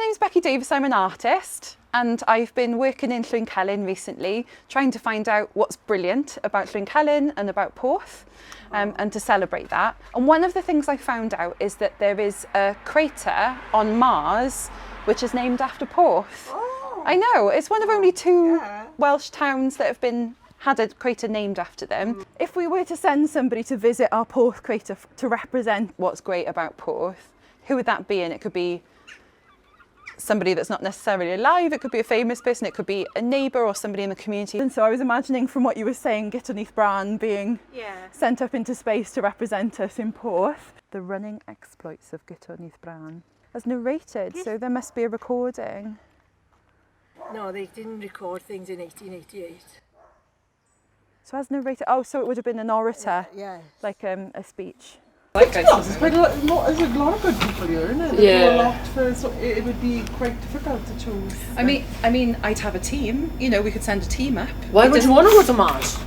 name's Becky Davis, I'm an artist and I've been working in Llwyncelyn recently trying to find out what's brilliant about Llwyncelyn and about Porth and to celebrate that. And one of the things I found out is that there is a crater on Mars which is named after Porth. Oh. I know, it's one of only two Welsh towns that have had a crater named after them. If we were to send somebody to visit our Porth crater to represent what's great about Porth, who would that be? And it could be somebody that's not necessarily alive, it could be a famous person, it could be a neighbour or somebody in the community. And so I was imagining from what you were saying, Cwtsh Bran being sent up into space to represent us in Porth. The running exploits of Cwtsh Bran as narrated, so there must be a recording. No, they didn't record things in 1888. So as narrated, oh, so it would have been an orator, Yeah. like a speech. There's quite a lot of good people here, isn't it? Yeah. Do a lot for, so it would be quite difficult to choose. I mean, I'd have a team. You know, we could send a team up. Why would you want to go to Mars?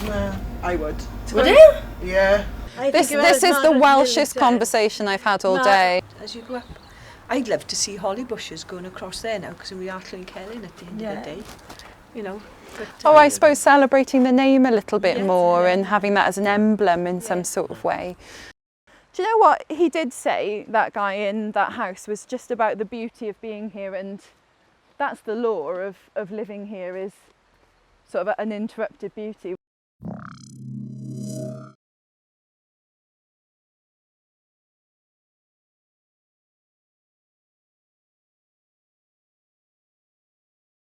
Nah, I would. Would you? Yeah. This is the Welshest conversation I've had all day. As you go up, I'd love to see holly bushes going across there now because we are Llwyncelyn at the end of the day, you know. But, Oh, I suppose celebrating the name a little bit more and having that as an emblem in some sort of way. Do you know what he did say, that guy in that house, was just about the beauty of being here, and that's the law of living here, is sort of uninterrupted beauty.